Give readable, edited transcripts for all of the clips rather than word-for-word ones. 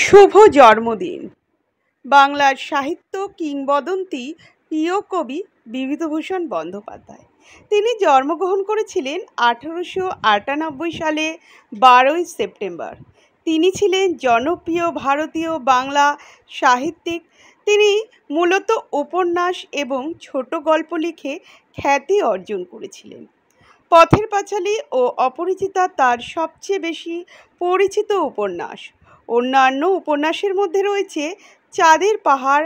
শুভ জন্মদিন। বাংলার সাহিত্য কিংবদন্তি প্রিয় কবি বিভূতিভূষণ বন্দ্যোপাধ্যায়। তিনি জন্মগ্রহণ করেছিলেন 1898 সালে 12ই সেপ্টেম্বর। তিনি ছিলেন জনপ্রিয় ভারতীয় বাংলা সাহিত্যিক। তিনি মূলত উপন্যাস এবং ছোট গল্প লিখে খ্যাতি অর্জন করেছিলেন। পথের পাঁচালী ও অপরিচিতা তার সবচেয়ে বেশি পরিচিত উপন্যাস। অন্যান্য উপন্যাসের মধ্যে রয়েছে চাঁদের পাহাড়,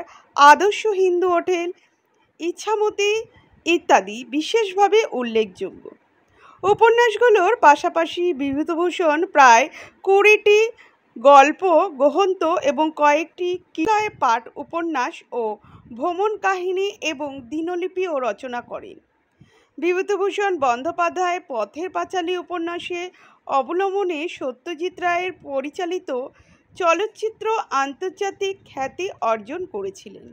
আদর্শ হিন্দু হোটেল, ইছামতি ইত্যাদি বিশেষভাবে উল্লেখযোগ্য। উপন্যাসগুলোর পাশাপাশি বিভূতিভূষণ প্রায় 20টি গল্প গ্রন্থ এবং কয়েকটি কিশোর পাঠ উপন্যাস ও ভ্রমণ কাহিনী এবং দিনলিপিও রচনা করেন। বিভূতিভূষণ বন্দ্যোপাধ্যায় পথের পাঁচালী উপন্যাসে অবলম্বনে সত্যজিৎ রায়ের পরিচালিত চলচ্চিত্র আন্তর্জাতিক খ্যাতি অর্জন করেছিলেন।